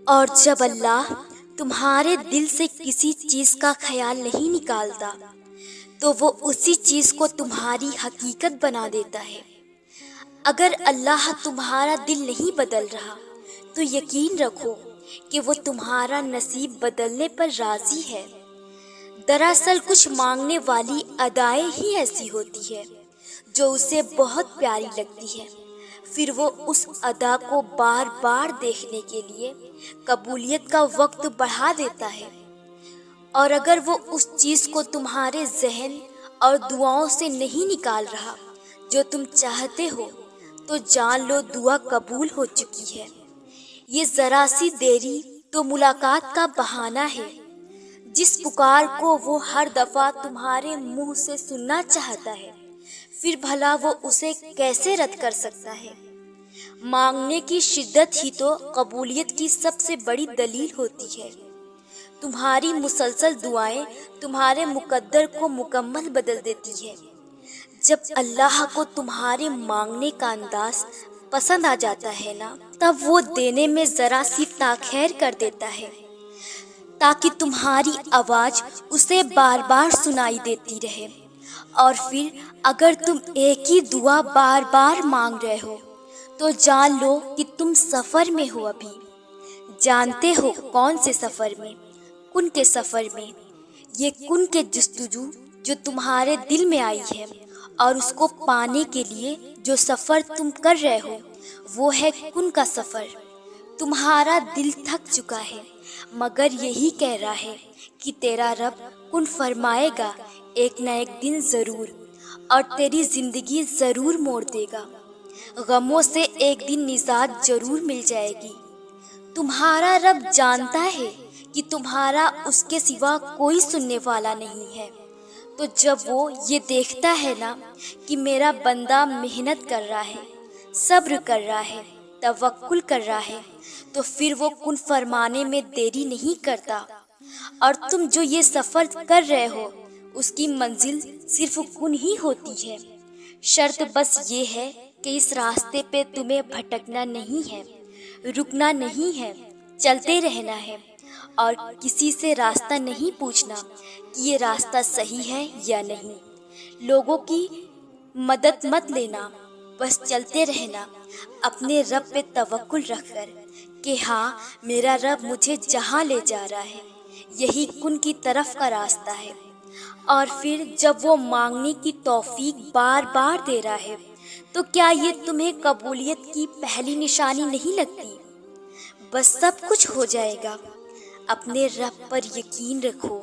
اور جب اللہ تمہارے دل سے کسی چیز کا خیال نہیں نکالتا تو وہ اسی چیز کو تمہاری حقیقت بنا دیتا ہے۔ اگر اللہ تمہارا دل نہیں بدل رہا تو یقین رکھو کہ وہ تمہارا نصیب بدلنے پر راضی ہے۔ دراصل کچھ مانگنے والی ادائیں ہی ایسی ہوتی ہے جو اسے بہت پیاری لگتی ہے، پھر وہ اس ادا کو بار بار دیکھنے کے لیے قبولیت کا وقت بڑھا دیتا ہے۔ اور اگر وہ اس چیز کو تمہارے ذہن اور دعاؤں سے نہیں نکال رہا جو تم چاہتے ہو تو جان لو دعا قبول ہو چکی ہے۔ یہ ذرا سی دیری تو ملاقات کا بہانہ ہے۔ جس پکار کو وہ ہر دفعہ تمہارے منہ سے سننا چاہتا ہے، پھر بھلا وہ اسے کیسے رد کر سکتا ہے؟ مانگنے کی شدت ہی تو قبولیت کی سب سے بڑی دلیل ہوتی ہے۔ تمہاری مسلسل دعائیں تمہارے مقدر کو مکمل بدل دیتی ہے۔ جب اللہ کو تمہارے مانگنے کا انداز پسند آ جاتا ہے نا، تب وہ دینے میں ذرا سی تاخیر کر دیتا ہے تاکہ تمہاری آواز اسے بار بار سنائی دیتی رہے۔ اور پھر اگر تم ایک ہی دعا بار بار مانگ رہے ہو تو جان لو کہ تم سفر میں ہو۔ ابھی جانتے ہو کون سے سفر میں؟ کن کے سفر میں۔ یہ کن کے جستجو جو تمہارے دل میں آئی ہے، اور اس کو پانے کے لیے جو سفر تم کر رہے ہو وہ ہے کن کا سفر۔ تمہارا دل تھک چکا ہے مگر یہی کہہ رہا ہے کہ تیرا رب کن فرمائے گا ایک نہ ایک دن ضرور، اور تیری زندگی ضرور موڑ دے گا۔ غموں سے ایک دن نجات ضرور مل جائے گی۔ تمہارا رب جانتا ہے کہ تمہارا اس کے سوا کوئی سننے والا نہیں ہے، تو جب وہ یہ دیکھتا ہے نا کہ میرا بندہ محنت کر رہا ہے، صبر کر رہا ہے، توکل کر رہا ہے، تو پھر وہ کن فرمانے میں دیری نہیں کرتا۔ اور تم جو یہ سفر کر رہے ہو اس کی منزل صرف کن ہی ہوتی ہے۔ شرط بس یہ ہے کہ اس راستے پہ تمہیں بھٹکنا نہیں ہے، رکنا نہیں ہے، چلتے رہنا ہے، اور کسی سے راستہ نہیں پوچھنا کہ یہ راستہ صحیح ہے یا نہیں۔ لوگوں کی مدد مت لینا، بس چلتے رہنا اپنے رب پہ توکل رکھ کر کہ ہاں میرا رب مجھے جہاں لے جا رہا ہے یہی کن کی طرف کا راستہ ہے۔ اور پھر جب وہ مانگنے کی توفیق بار بار دے رہا ہے تو کیا یہ تمہیں قبولیت کی پہلی نشانی نہیں لگتی؟ بس سب کچھ ہو جائے گا، اپنے رب پر یقین رکھو۔